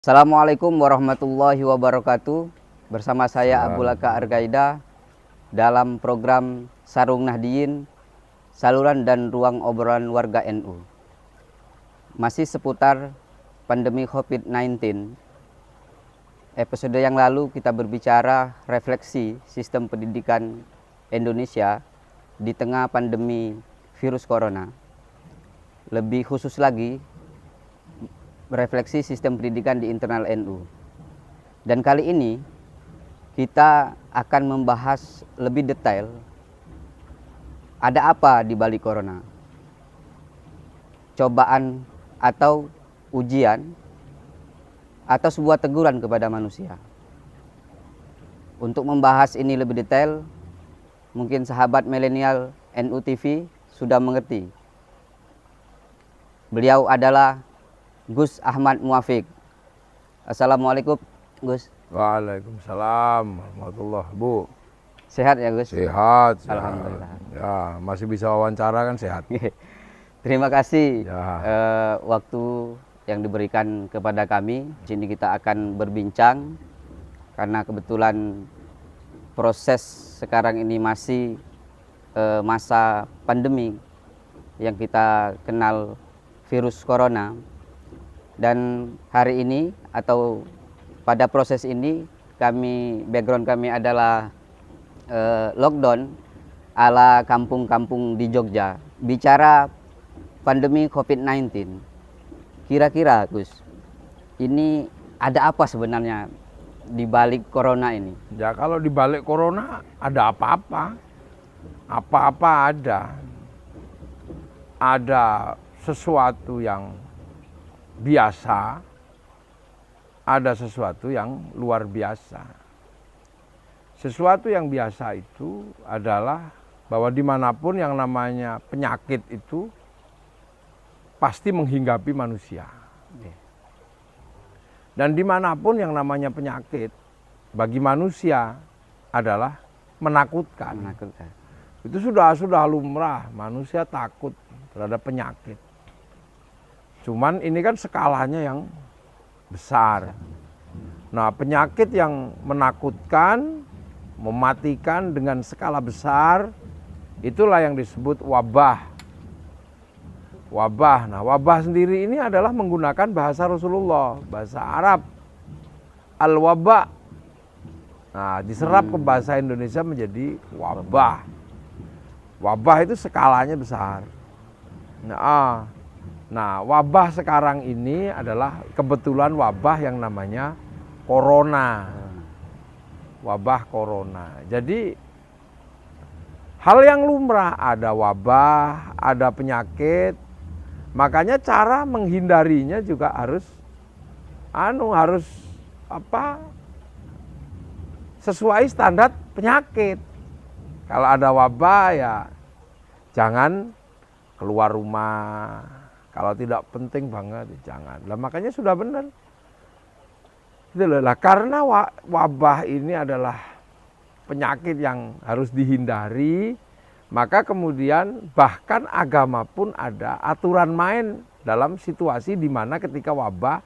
Assalamualaikum warahmatullahi wabarakatuh. Bersama saya Abulaka Argaida dalam program Sarung Nahdiyin, saluran dan ruang obrolan warga NU. Masih seputar pandemi COVID-19. Episode yang lalu kita berbicara refleksi sistem pendidikan Indonesia di tengah pandemi virus corona. Lebih khusus lagi, refleksi sistem pendidikan di internal NU. Dan kali ini kita akan membahas lebih detail ada apa di balik corona. Cobaan atau ujian atau sebuah teguran kepada manusia. Untuk membahas ini lebih detail, mungkin sahabat milenial NU TV sudah mengerti. Beliau adalah Gus Ahmad Muafiq. Assalamualaikum Gus. Waalaikumsalam warahmatullahi. Bu, Sehat ya Gus? sehat. Alhamdulillah. Ya, masih bisa wawancara kan sehat. Terima kasih Ya. waktu yang diberikan kepada kami. Di sini kita akan berbincang karena kebetulan proses sekarang ini masih masa pandemi yang kita kenal virus corona. Dan hari ini atau pada proses ini background kami adalah lockdown ala kampung-kampung di Jogja. Bicara pandemi COVID-19, kira-kira Gus, ini ada apa sebenarnya di balik corona ini? Ya, kalau di balik corona ada apa-apa. Apa-apa ada. Ada sesuatu yang biasa, ada sesuatu yang luar biasa. Sesuatu yang biasa itu adalah bahwa dimanapun yang namanya penyakit itu pasti menghinggapi manusia. Dan dimanapun yang namanya penyakit bagi manusia adalah menakutkan. Itu sudah lumrah, manusia takut terhadap penyakit. Cuman ini kan skalanya yang besar. Nah, penyakit yang menakutkan, mematikan dengan skala besar, itulah yang disebut wabah. Wabah. Nah, wabah sendiri ini adalah menggunakan bahasa Rasulullah, bahasa Arab. Al-wabah. Nah, diserap ke bahasa Indonesia menjadi wabah. Wabah itu skalanya besar. Nah, wabah sekarang ini adalah kebetulan wabah yang namanya corona. Wabah corona. Jadi hal yang lumrah, ada wabah, ada penyakit. Makanya cara menghindarinya juga harus sesuai standar penyakit. Kalau ada wabah ya jangan keluar rumah. Kalau tidak penting banget, jangan. Lah makanya sudah benar. Itu lah, karena wabah ini adalah penyakit yang harus dihindari, maka kemudian bahkan agama pun ada aturan main dalam situasi di mana ketika wabah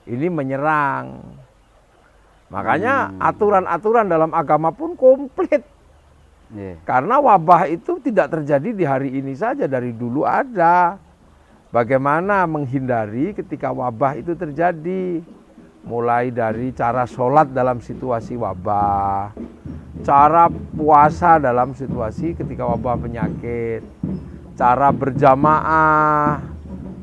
ini menyerang. Makanya aturan-aturan dalam agama pun komplit. Karena wabah itu tidak terjadi di hari ini saja, dari dulu ada. Bagaimana menghindari ketika wabah itu terjadi? Mulai dari cara sholat dalam situasi wabah, cara puasa dalam situasi ketika wabah penyakit, cara berjamaah.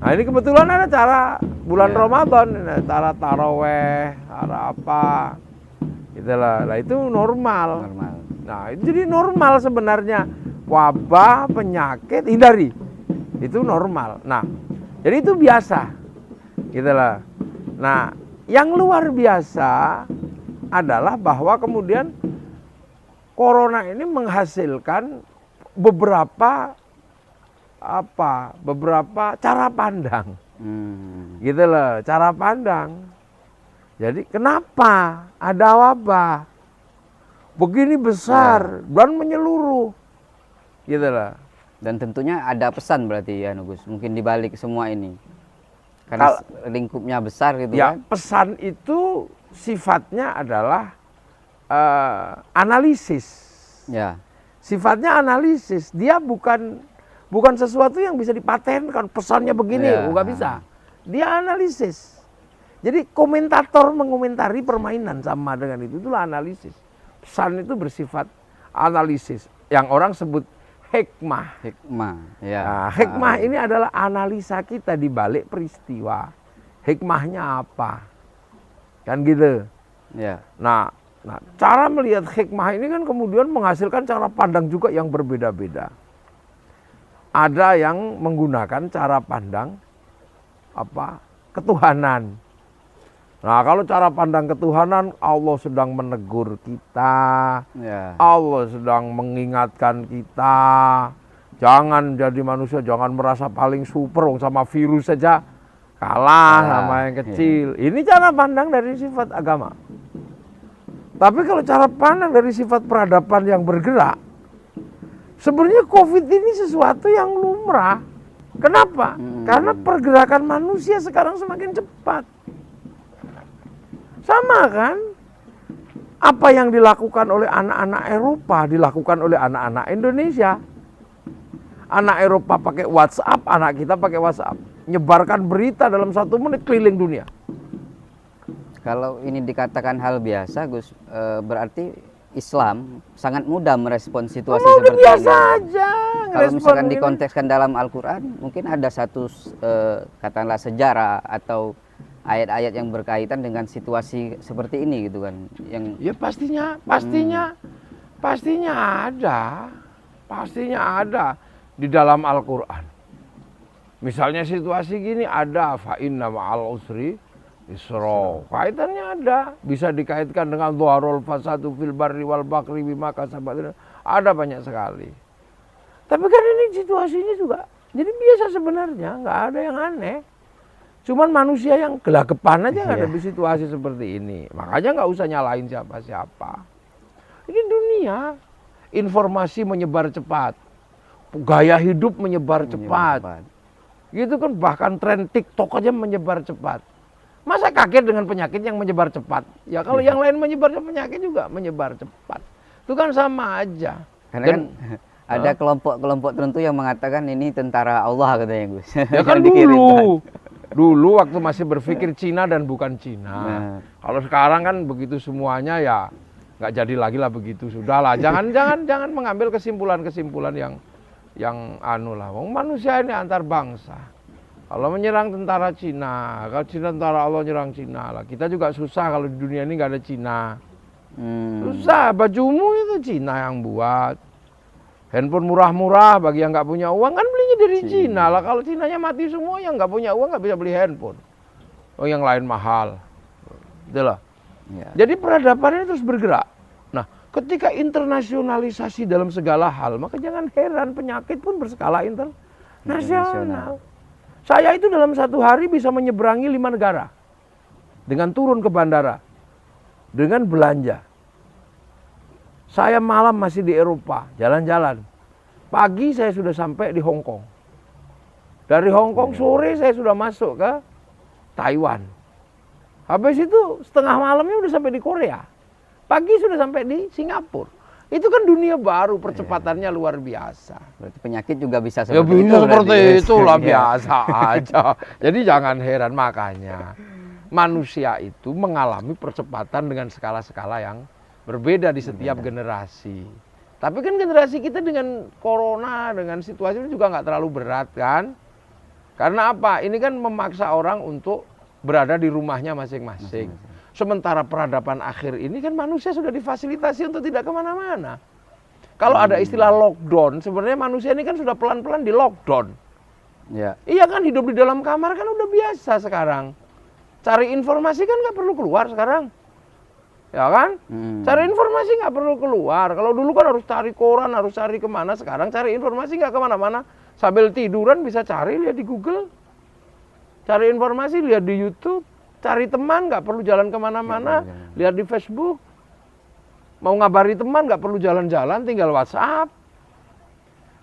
Nah, ini kebetulan ada cara bulan Ramadan, cara taraweh, cara apa. Itulah, itu normal. Nah, itu jadi normal sebenarnya. Wabah, penyakit, hindari. Itu normal. Nah, jadi itu biasa. Gitulah. Nah, yang luar biasa adalah bahwa kemudian corona ini menghasilkan beberapa cara pandang. Gitulah, cara pandang. Jadi kenapa ada wabah begini besar dan menyeluruh? Gitulah. Dan tentunya ada pesan berarti ya Gus, mungkin dibalik semua ini. Karena lingkupnya besar gitu Ya, kan. pesan itu sifatnya adalah analisis. Ya. Sifatnya analisis. Dia bukan sesuatu yang bisa dipatenkan. Pesannya begini, Ya. nggak bisa. Dia analisis. Jadi komentator mengomentari permainan sama dengan itu. Itulah analisis. Pesan itu bersifat analisis. Yang orang sebut hikmah. Hikmah. Ya. Nah, hikmah ini adalah analisa kita di balik peristiwa. Hikmahnya apa? Kan gitu. Ya. Nah, cara melihat hikmah ini kan kemudian menghasilkan cara pandang juga yang berbeda-beda. Ada yang menggunakan cara pandang ketuhanan. Nah, kalau cara pandang ketuhanan, Allah sedang menegur kita, Ya. Allah sedang mengingatkan kita, jangan jadi manusia, jangan merasa paling super, sama virus saja kalah sama yang kecil. Ini cara pandang dari sifat agama. Tapi kalau cara pandang dari sifat peradaban yang bergerak, sebenarnya COVID ini sesuatu yang lumrah. Kenapa? Karena pergerakan manusia sekarang semakin cepat. Sama kan? Apa yang dilakukan oleh anak-anak Eropa dilakukan oleh anak-anak Indonesia. Anak Eropa pakai WhatsApp, anak kita pakai WhatsApp. Nyebarkan berita dalam 1 menit keliling dunia. Kalau ini dikatakan hal biasa, Gus, berarti Islam sangat mudah merespon situasi Udah seperti biasa ini. aja. Kalau misalkan ngerespon dikontekskan dalam Al-Quran, mungkin ada satu katakanlah sejarah atau ayat-ayat yang berkaitan dengan situasi seperti ini gitu kan, yang ini. Ya pastinya ada di dalam Al-Quran. Misalnya situasi gini ada, fa inna ma'al usri yusra. Kaitannya ada, bisa dikaitkan dengan dhuharul fasadu fil barri wal bahri bima kasabat. Ada banyak sekali. Tapi kan ini situasinya juga jadi biasa sebenarnya, nggak ada yang aneh. Cuman manusia yang gelagapan aja ngadepin situasi seperti ini. Makanya nggak usah nyalain siapa-siapa. Ini dunia, informasi menyebar cepat, gaya hidup menyebar cepat. Gitu kan, bahkan tren TikTok aja menyebar cepat. Masa kaget dengan penyakit yang menyebar cepat? Ya kalau yang lain menyebar penyakit juga menyebar cepat. Itu kan sama aja. karena kan ada kelompok-kelompok tertentu yang mengatakan ini tentara Allah katanya, Gus. Ya kan dulu waktu masih berpikir Cina dan bukan Cina. Kalau sekarang kan begitu semuanya ya nggak jadi lagi lah begitu, sudahlah. Jangan mengambil kesimpulan-kesimpulan yang anu lah. Wong manusia ini antar bangsa. Kalau menyerang tentara Cina, kalau Cina tentara Allah nyerang Cina lah. Kita juga susah kalau di dunia ini nggak ada Cina. Susah, bajumu itu Cina yang buat. Handphone murah-murah bagi yang nggak punya uang kan belinya dari Cina lah. Kalau Cinanya mati semua, yang nggak punya uang nggak bisa beli handphone. Oh, yang lain mahal. Itulah. Ya. Jadi peradaban ini terus bergerak. Nah, ketika internasionalisasi dalam segala hal, maka jangan heran penyakit pun berskala internasional. Saya itu dalam 1 hari bisa menyeberangi 5 negara dengan turun ke bandara, dengan belanja. Saya malam masih di Eropa, jalan-jalan. Pagi saya sudah sampai di Hong Kong. Dari Hong Kong sore saya sudah masuk ke Taiwan. Habis itu setengah malamnya udah sampai di Korea. Pagi sudah sampai di Singapura. Itu kan dunia baru, percepatannya luar biasa. Berarti penyakit juga bisa Ya seperti itu. bisa seperti itulah, Ya. biasa aja. Jadi jangan heran, makanya manusia itu mengalami percepatan dengan skala-skala yang berbeda di setiap generasi. Tapi kan generasi kita dengan corona, dengan situasi ini juga nggak terlalu berat kan? Karena apa? Ini kan memaksa orang untuk berada di rumahnya masing-masing. Sementara peradaban akhir ini kan manusia sudah difasilitasi untuk tidak kemana-mana. Kalau ada istilah lockdown, sebenarnya manusia ini kan sudah pelan-pelan di lockdown. Ya. Iya kan, hidup di dalam kamar kan udah biasa sekarang. Cari informasi kan nggak perlu keluar sekarang. Ya kan? Cari informasi nggak perlu keluar. Kalau dulu kan harus cari koran, harus cari kemana. Sekarang cari informasi nggak kemana-mana. Sambil tiduran bisa cari, lihat di Google. Cari informasi, lihat di YouTube. Cari teman, nggak perlu jalan kemana-mana. Lihat di Facebook. Mau ngabari teman, nggak perlu jalan-jalan, tinggal WhatsApp.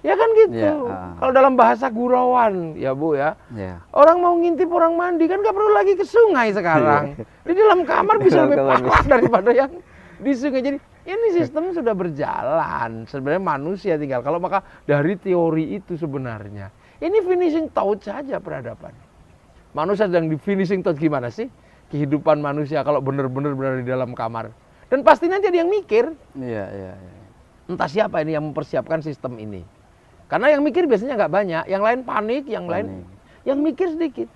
Ya kan gitu. Ya, Kalau dalam bahasa gurauan, ya Bu ya. Ya. Orang mau ngintip orang mandi kan nggak perlu lagi ke sungai sekarang. Di dalam kamar bisa Dalam lebih kamar parah daripada yang di sungai. Jadi ini sistem sudah berjalan. Sebenarnya manusia tinggal. Kalau maka dari teori itu sebenarnya. Ini finishing touch saja peradaban. Manusia sedang di finishing touch gimana sih? Kehidupan manusia kalau benar-benar berada di dalam kamar. Dan pasti nanti ada yang mikir. Iya, iya. Entah siapa ini yang mempersiapkan sistem ini. Karena yang mikir biasanya nggak banyak, yang lain panik, yang mikir sedikit.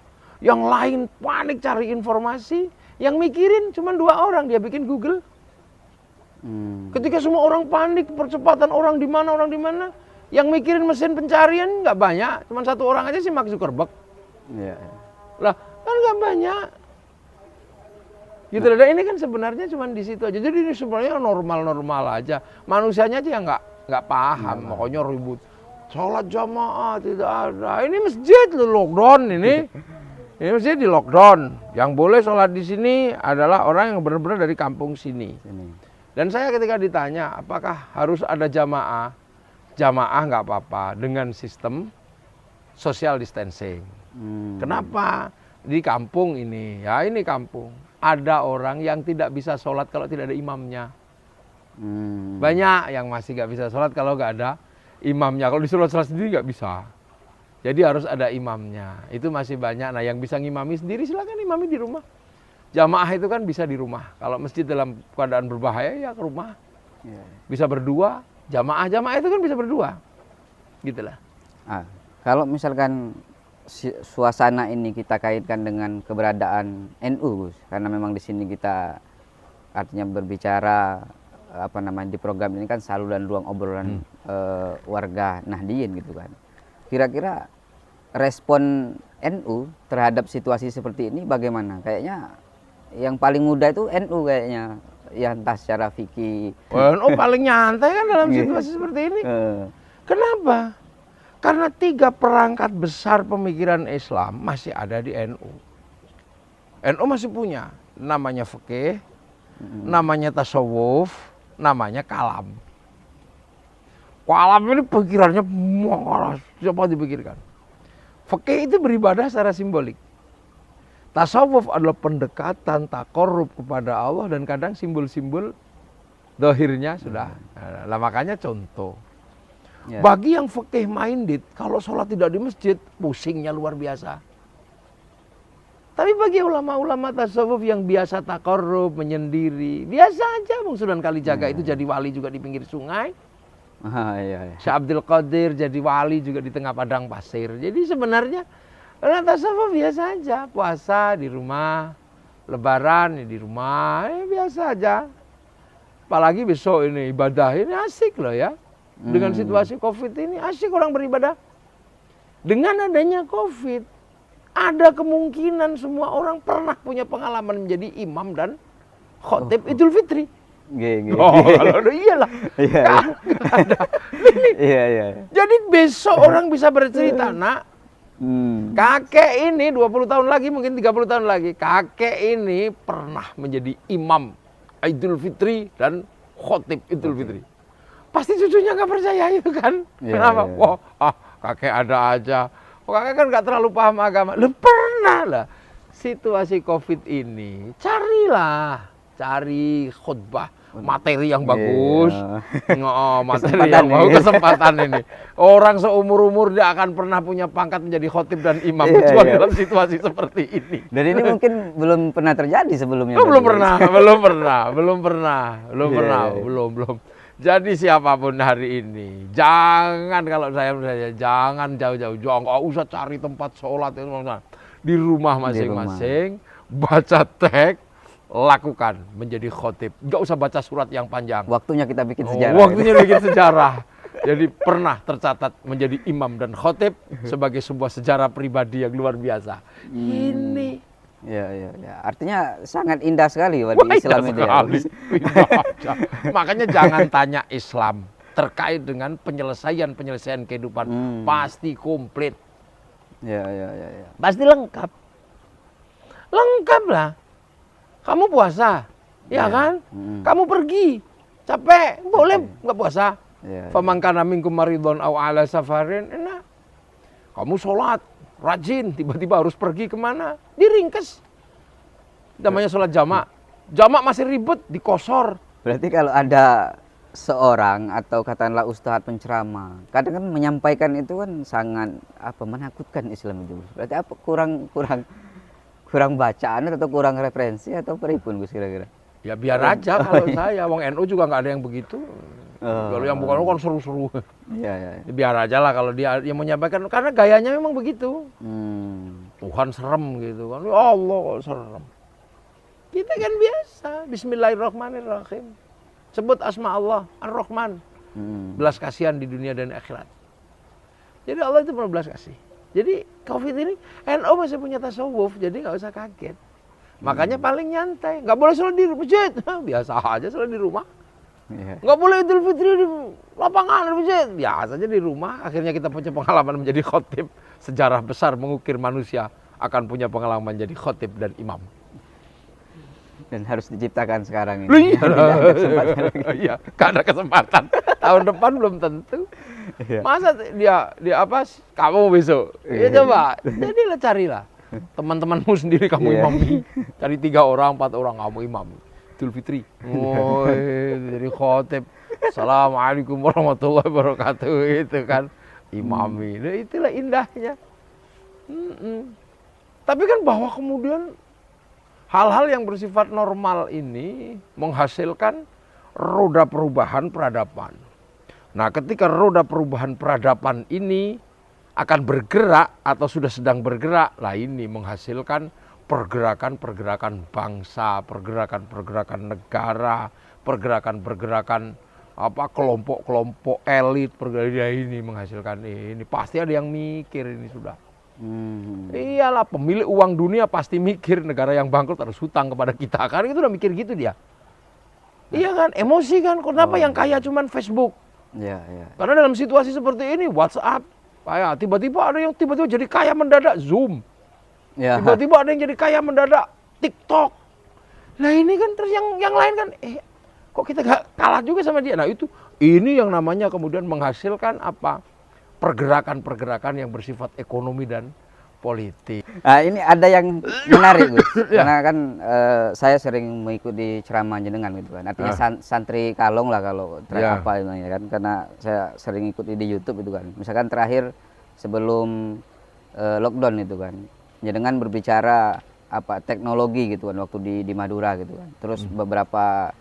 Yang lain panik cari informasi, yang mikirin cuma 2 orang, dia bikin Google. Ketika semua orang panik, percepatan orang di mana, yang mikirin mesin pencarian nggak banyak, cuma 1 orang aja sih Mark Zuckerberg. Iya. Lah, kan nggak banyak. Gitu loh, ini kan sebenarnya cuma di situ aja. Jadi ini sebenarnya normal-normal aja. Manusianya aja yang nggak paham, pokoknya ribut. Sholat jamaah tidak ada. Ini masjid loh lockdown ini. Ini masjid di lockdown. Yang boleh sholat di sini adalah orang yang benar-benar dari kampung sini. Dan saya ketika ditanya apakah harus ada jamaah, jamaah nggak apa-apa dengan sistem social distancing. Kenapa? Di kampung ini, ya ini kampung. Ada orang yang tidak bisa sholat kalau tidak ada imamnya. Banyak yang masih nggak bisa sholat kalau nggak ada imamnya. Kalau disuruh sholat sendiri nggak bisa. Jadi harus ada imamnya. Itu masih banyak. Nah yang bisa ngimami sendiri silakan imami di rumah. Jamaah itu kan bisa di rumah. Kalau masjid dalam keadaan berbahaya ya ke rumah. Bisa berdua. Jamaah itu kan bisa berdua. Gitulah. Kalau misalkan suasana ini kita kaitkan dengan keberadaan NU, Gus, karena memang di sini kita artinya berbicara di program ini kan saluran ruang obrolan warga Nahdliyin gitu kan. Kira-kira respon NU terhadap situasi seperti ini bagaimana? Kayaknya yang paling mudah itu NU kayaknya, ya entah secara fikih. NU paling nyantai kan dalam situasi seperti ini. Kenapa? Karena 3 perangkat besar pemikiran Islam masih ada di NU. NU masih punya namanya fikih, namanya tasawuf, namanya kalam. Kalam ini pikirannya siapa dipikirkan. Fikih itu beribadah secara simbolik. Tasawuf adalah pendekatan takorub kepada Allah dan kadang simbol-simbol dohirnya sudah. Nah, makanya contoh. Bagi yang fikih minded, kalau sholat tidak di masjid, pusingnya luar biasa. Tapi bagi ulama-ulama tasawuf yang biasa takorub, menyendiri, biasa aja. Bung Sunan Kalijaga itu jadi wali juga di pinggir sungai. Syekh Abdul Qadir jadi wali juga di tengah padang pasir. Jadi sebenarnya tasawuf biasa aja. Puasa di rumah, lebaran di rumah, biasa aja. Apalagi besok ini ibadah, ini asik loh ya. Dengan situasi COVID ini asik orang beribadah. Dengan adanya COVID, ada kemungkinan semua orang pernah punya pengalaman menjadi imam dan khotib Idul Fitri. Kalau iyalah. Jadi besok orang bisa bercerita, nak, kakek ini 20 tahun lagi, mungkin 30 tahun lagi, kakek ini pernah menjadi imam Idul Fitri dan khotib Idul Fitri. Pasti cucunya nggak percaya itu kan? Kenapa? Wah, kakek ada aja. Kakek kan nggak terlalu paham agama. Lu pernah lah. Situasi COVID ini, cari khutbah, materi yang bagus, materi yang bagus, kesempatan ini. Orang seumur-umur dia akan pernah punya pangkat menjadi khotib dan imam kecuali dalam situasi seperti ini. Dan ini mungkin belum pernah terjadi sebelumnya. Belum pernah. Jadi siapapun hari ini, jangan kalau saya jangan jauh-jauh, nggak usah cari tempat sholat di rumah masing-masing, baca teks, lakukan menjadi khotib. Nggak usah baca surat yang panjang. Waktunya kita bikin sejarah. Bikin sejarah. Jadi pernah tercatat menjadi imam dan khotib sebagai sebuah sejarah pribadi yang luar biasa. Ini. Ya. Artinya sangat indah sekali di Islam itu. Makanya jangan tanya Islam terkait dengan penyelesaian kehidupan. Pasti komplit. Ya. Pasti lengkap. Lengkap lah. Kamu puasa, ya kan? Kamu pergi, capek, boleh nggak puasa? Ya, Faman kana minkum maridun aw ala safarin, enak. Kamu sholat, rajin, tiba-tiba harus pergi kemana? Diringkes. Namanya sholat jamak. Jamak masih ribet, dikosor. Berarti kalau ada seorang atau katakanlah ustadz penceramah, kadang kan menyampaikan itu kan sangat menakutkan Islam itu. Berarti apa kurang bacaan atau kurang referensi atau peripun Gus kira-kira? Ya biar aja kalau saya, wong NU juga nggak ada yang begitu. Kalau yang bukan kan seru-seru. Iya, iya. Biar aja lah kalau dia yang menyampaikan, karena gayanya memang begitu. Hmm. Tuhan serem gitu kan. Ya Allah kok serem. Kita kan biasa. Bismillahirrahmanirrahim. Sebut asma Allah, Ar-Rahman. Belas kasihan di dunia dan akhirat. Jadi Allah itu penuh belas kasih. Jadi COVID ini NU masih punya tasawuf, jadi nggak usah kaget. Makanya paling nyantai, nggak boleh sholat di masjid. Biasa aja sholat di rumah. Iya. Nggak boleh Idul Fitri di lapangan di masjid. Biasa aja di rumah. Akhirnya kita punya pengalaman menjadi khotib. Sejarah besar mengukir manusia akan punya pengalaman jadi khotib dan imam. Dan harus diciptakan sekarang ini. Iya, Tidak ada kesempatan lagi. iya, gak ada kesempatan. Tahun depan belum tentu. Iya. Masa dia apa? Kamu besok. Ya coba. Jadilah carilah. Teman-temanmu sendiri kamu Iya. imami. Cari 3 orang, 4 orang kamu imam. Idul Fitri. Oh, jadi khotib. Assalamualaikum warahmatullahi wabarakatuh. Itu kan imami. Nah, itulah indahnya. Tapi kan bahwa kemudian hal-hal yang bersifat normal ini menghasilkan roda perubahan peradaban. Nah, ketika roda perubahan peradaban ini akan bergerak atau sudah sedang bergerak, lah ini menghasilkan pergerakan-pergerakan bangsa, pergerakan-pergerakan negara, pergerakan-pergerakan kelompok-kelompok elit, pergerakan ini menghasilkan ini. Pasti ada yang mikir ini sudah. Iyalah, pemilik uang dunia pasti mikir negara yang bangkrut harus hutang kepada kita. Karena itu udah mikir gitu dia. Iya kan, emosi kan. Kenapa yang kaya cuman Facebook? Iya, iya. Karena dalam situasi seperti ini, WhatsApp, kayak tiba-tiba ada yang tiba-tiba jadi kaya mendadak Zoom. Ya. Tiba-tiba ada yang jadi kaya mendadak TikTok. Nah ini kan terus yang lain kan, kok kita gak kalah juga sama dia? Nah ini yang namanya kemudian menghasilkan apa? Pergerakan-pergerakan yang bersifat ekonomi dan politik. Nah, ini ada yang menarik, Gus. Ya. Karena kan saya sering mengikuti ceramah jenengan gitu kan. Artinya santri kalong lah kalau Ya. apa namanya kan. Karena saya sering ikuti di YouTube itu kan. Misalkan terakhir sebelum lockdown itu kan. Jenengan berbicara teknologi gitu kan waktu di Madura gitu kan. Terus beberapa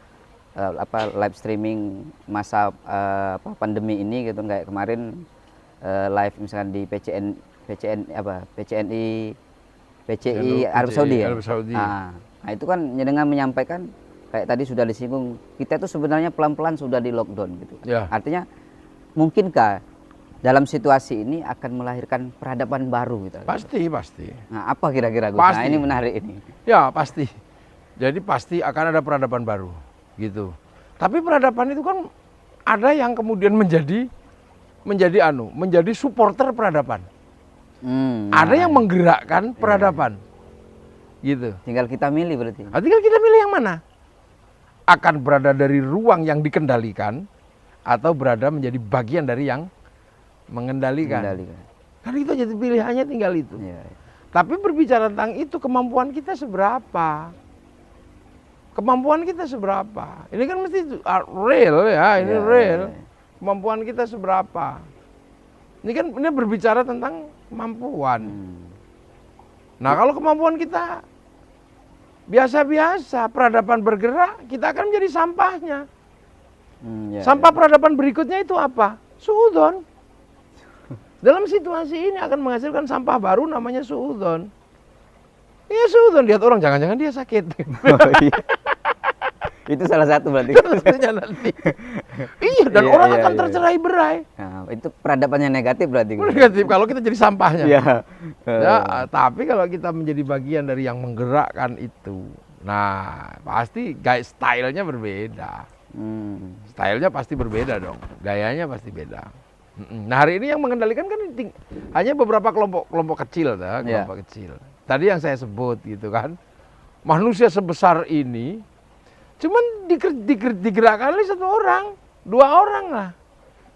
live streaming masa pandemi ini gitu kayak kemarin live misalkan di PCI Arab Saudi ya. Arab Saudi. Nah, itu kan jenengan menyampaikan kayak tadi sudah disinggung, kita itu sebenarnya pelan-pelan sudah di lockdown gitu. Ya. Artinya mungkinkah dalam situasi ini akan melahirkan peradaban baru gitu? Pasti. Nah, apa kira-kira Gus? Pasti. Nah, ini menarik ini. Ya, pasti. Jadi pasti akan ada peradaban baru gitu. Tapi peradaban itu kan ada yang kemudian menjadi supporter peradaban. Ada yang menggerakkan peradaban. Gitu. Tinggal kita milih berarti. Nah, tinggal kita milih yang mana? Akan berada dari ruang yang dikendalikan atau berada menjadi bagian dari yang mengendalikan. Kan itu jadi pilihannya tinggal itu. Ya. Tapi berbicara tentang itu, kemampuan kita seberapa? Kemampuan kita seberapa? Ini kan mesti real ya, ini real. Kemampuan kita seberapa? Ini berbicara tentang kemampuan. Nah, kalau kemampuan kita biasa-biasa, peradaban bergerak, kita akan menjadi sampahnya. Sampah peradaban berikutnya itu apa? Suudzon. Dalam situasi ini akan menghasilkan sampah baru namanya suudzon. Iya suudzon, lihat orang jangan-jangan dia sakit. Oh, iya. Itu salah satu berarti. Nanti. Iya, dan orang akan tercerai-berai. Nah, itu peradabannya negatif berarti. Negatif kalau kita jadi sampahnya. Iya. Ya, tapi kalau kita menjadi bagian dari yang menggerakkan itu, nah pasti stylenya berbeda. Stylenya pasti berbeda dong, gayanya pasti beda. Nah hari ini yang mengendalikan kan hanya beberapa kelompok kecil, kelompok kecil. Tadi yang saya sebut gitu kan, manusia sebesar ini, cuman digerakkan oleh 1 orang, 2 orang lah.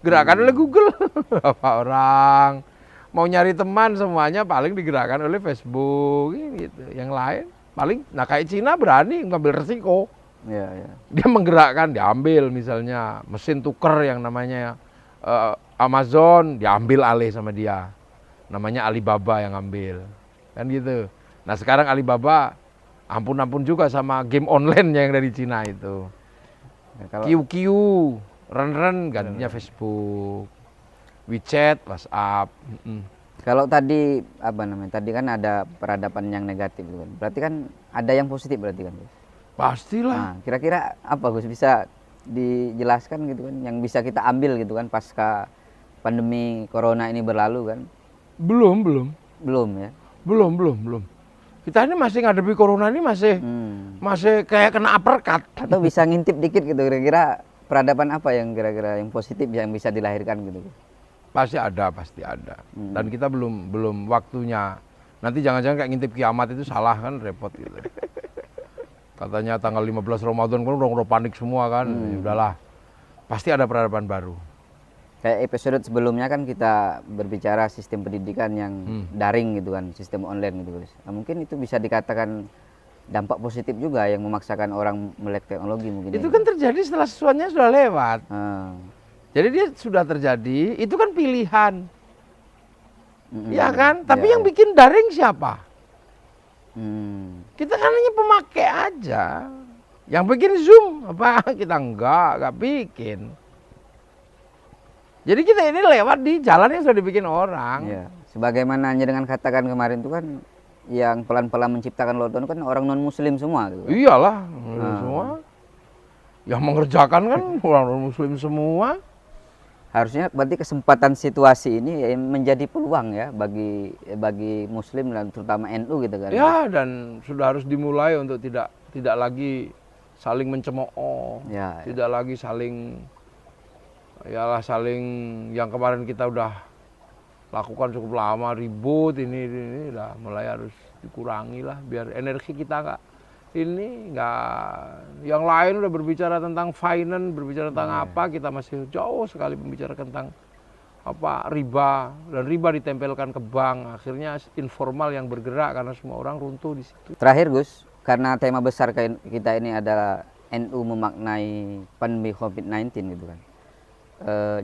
Gerakan oleh Google. Apa orang mau nyari teman semuanya paling digerakkan oleh Facebook gitu. Yang lain paling, nah kayak Cina berani ngambil resiko. Iya. Dia menggerakkan, diambil misalnya mesin tuker yang namanya Amazon, diambil alih sama dia. Namanya Alibaba yang ngambil. Kan gitu. Nah sekarang Alibaba ampun-ampun juga sama game online yang dari Cina itu. Ya, kalau QQ, Ren gantinya Facebook. WeChat, WhatsApp. kalau tadi apa namanya? Tadi kan ada peradaban yang negatif gitu kan. Berarti kan ada yang positif berarti kan, Gus? Pastilah. Nah, kira-kira apa Gus bisa dijelaskan gitu kan yang bisa kita ambil gitu kan pasca pandemi corona ini berlalu kan? Belum. Belum ya. Belum. Kita ini masih ngadepi corona ini masih kayak kena uppercut. Atau bisa ngintip dikit gitu kira-kira peradaban apa yang kira-kira yang positif yang bisa dilahirkan gitu. Pasti ada. Dan kita belum waktunya. Nanti jangan-jangan kayak ngintip kiamat itu salah kan, repot gitu. Katanya tanggal 15 Ramadan kan udah panik semua kan. Ya udahlah. Pasti ada peradaban baru. Kayak episode sebelumnya kan kita berbicara sistem pendidikan yang daring gitu kan, sistem online gitu Gus. Nah, mungkin itu bisa dikatakan dampak positif juga yang memaksakan orang melek teknologi mungkin. Itu kan terjadi setelah sesuatunya sudah lewat. Jadi dia sudah terjadi, itu kan pilihan. Ya kan? Tapi yang bikin daring siapa? Kita kan hanya pemakai aja. Yang bikin Zoom apa? Kita enggak bikin. Jadi kita ini lewat di jalan yang sudah dibikin orang. Ya, sebagaimana dengan katakan kemarin itu kan yang pelan-pelan menciptakan lockdown kan orang non muslim semua gitu. Iyalah, semua. Yang mengerjakan kan orang non muslim semua. Harusnya berarti kesempatan situasi ini menjadi peluang ya bagi muslim dan terutama NU gitu kan. Ya, dan sudah harus dimulai untuk tidak lagi saling mencemooh. Ya. Tidak lagi saling yang kemarin kita udah lakukan cukup lama, ribut ini udah mulai harus dikurangi lah biar energi kita yang lain udah berbicara tentang finance, berbicara tentang apa, kita masih jauh sekali berbicara tentang apa riba, dan riba ditempelkan ke bank, akhirnya informal yang bergerak karena semua orang runtuh di situ. Terakhir Gus, karena tema besar kita ini adalah NU memaknai pandemi COVID-19 gitu kan.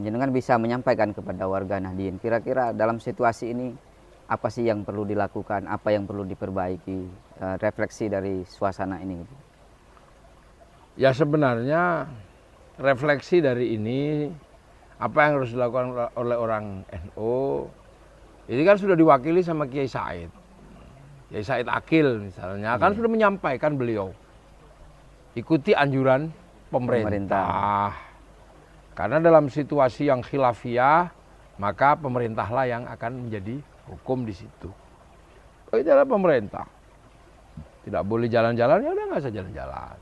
Jenengan bisa menyampaikan kepada warga Nahdien kira-kira dalam situasi ini apa sih yang perlu dilakukan, apa yang perlu diperbaiki, refleksi dari suasana ini gitu. Ya sebenarnya refleksi dari ini apa yang harus dilakukan oleh orang NU ini kan sudah diwakili sama Kiai Said Akil misalnya kan sudah menyampaikan beliau ikuti anjuran pemerintah. Karena dalam situasi yang khilafiyah, maka pemerintahlah yang akan menjadi hukum di situ. Itu adalah pemerintah. Tidak boleh jalan-jalan, ya udah nggak usah jalan-jalan.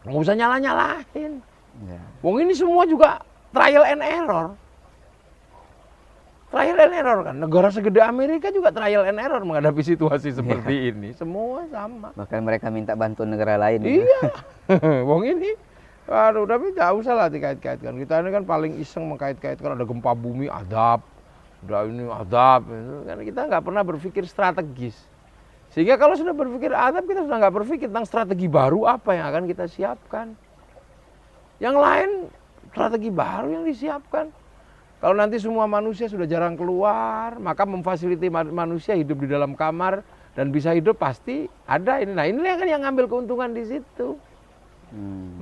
Nggak usah nyala-nyalahin. Ya. Wong ini semua juga trial and error. Trial and error kan. Negara segede Amerika juga trial and error menghadapi situasi seperti ini. Semua sama. Bahkan mereka minta bantuan negara lain. Iya. Wong ini aduh, tapi nggak usah lah dikait-kaitkan. Kita ini kan paling iseng mengkait-kaitkan ada gempa bumi, adab. Udah ini adab. Karena kita nggak pernah berpikir strategis. Sehingga kalau sudah berpikir adab, kita sudah nggak berpikir tentang strategi baru apa yang akan kita siapkan. Yang lain, strategi baru yang disiapkan. Kalau nanti semua manusia sudah jarang keluar, maka memfasilitasi manusia hidup di dalam kamar dan bisa hidup pasti ada ini. Nah ini yang ngambil keuntungan di situ.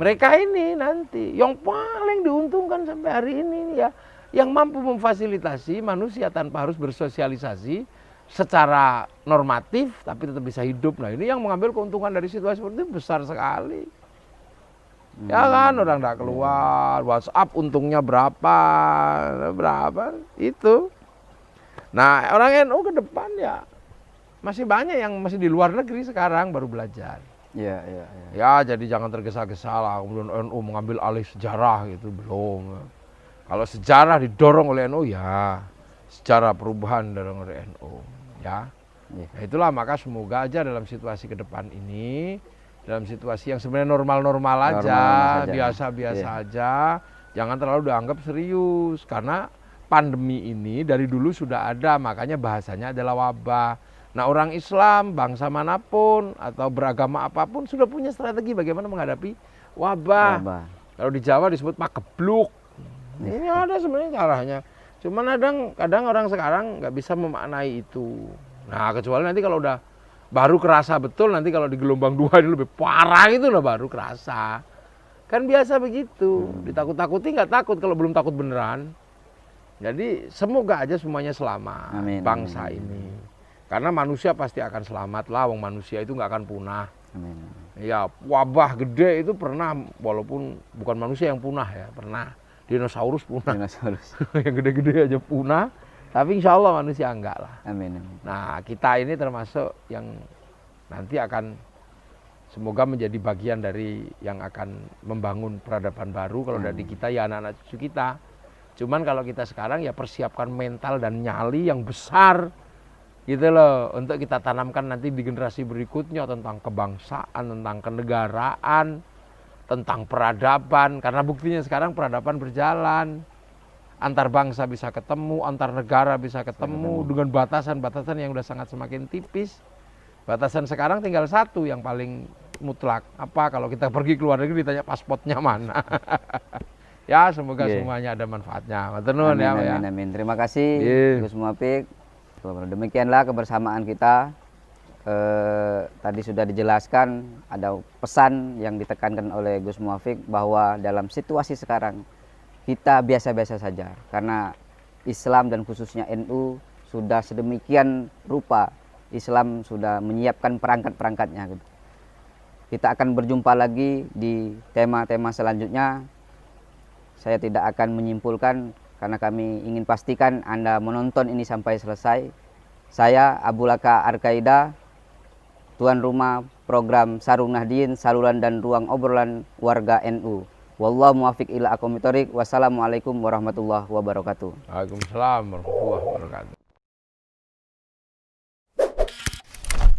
Mereka ini nanti yang paling diuntungkan sampai hari ini ya, yang mampu memfasilitasi manusia tanpa harus bersosialisasi secara normatif tapi tetap bisa hidup. Nah ini yang mengambil keuntungan dari situasi seperti itu besar sekali. Ya kan orang tidak keluar, WhatsApp untungnya berapa itu. Nah orang NU ke depan ya masih banyak yang masih di luar negeri sekarang baru belajar. Ya, jadi jangan tergesa-gesa lah. Kemudian NU mengambil alih sejarah gitu, belum. Kalau sejarah didorong oleh NU ya, sejarah perubahan didorong oleh NU, ya. Nah, itulah maka semoga aja dalam situasi ke depan ini, dalam situasi yang sebenarnya normal-normal aja, biasa-biasa aja, jangan terlalu dianggap serius karena pandemi ini dari dulu sudah ada, makanya bahasanya adalah wabah. Nah, orang Islam, bangsa manapun atau beragama apapun sudah punya strategi bagaimana menghadapi wabah. Kalau di Jawa disebut pakebluk. Ini ada sebenarnya caranya. Cuman kadang orang sekarang nggak bisa memaknai itu. Nah, kecuali nanti kalau udah baru kerasa betul, nanti kalau di gelombang 2 ini lebih parah gitu lah baru kerasa. Kan biasa begitu, ditakut-takuti nggak takut kalau belum takut beneran. Jadi semoga aja semuanya selamat, amin, bangsa amin. ini. Karena manusia pasti akan selamat lah, wong manusia itu nggak akan punah. Amin. Ya, wabah gede itu pernah, walaupun bukan manusia yang punah ya, pernah. Dinosaurus punah. Dinosaurus. Yang gede-gede aja punah, tapi insya Allah manusia enggak lah. Amin, amin. Nah, kita ini termasuk yang nanti akan semoga menjadi bagian dari yang akan membangun peradaban baru. Kalau dari kita ya anak-anak cucu kita. Cuman kalau kita sekarang ya persiapkan mental dan nyali yang besar gitu loh, untuk kita tanamkan nanti di generasi berikutnya tentang kebangsaan, tentang kenegaraan, tentang peradaban. Karena buktinya sekarang peradaban berjalan. Antar bangsa bisa ketemu, antar negara bisa ketemu dengan batasan-batasan yang udah sangat semakin tipis. Batasan sekarang tinggal satu yang paling mutlak. Apa kalau kita pergi ke luar negeri ditanya pasportnya mana? Ya, semoga semuanya ada manfaatnya. Matur nuwun ya, Pak ya. Amin, amin. Terima kasih Gus Muafiq. Demikianlah kebersamaan kita. Tadi sudah dijelaskan, ada pesan yang ditekankan oleh Gus Muafiq bahwa dalam situasi sekarang kita biasa-biasa saja, karena Islam dan khususnya NU sudah sedemikian rupa, Islam sudah menyiapkan perangkat-perangkatnya. Kita akan berjumpa lagi di tema-tema selanjutnya. Saya tidak akan menyimpulkan karena kami ingin pastikan Anda menonton ini sampai selesai. Saya Abu Laka Arkaida, tuan rumah program Sarung Nahdien, saluran dan ruang obrolan warga NU. Wallahu muwaffiq ila aqwamit thoriq. Wassalamualaikum warahmatullahi wabarakatuh. Waalaikumsalam warahmatullahi wabarakatuh.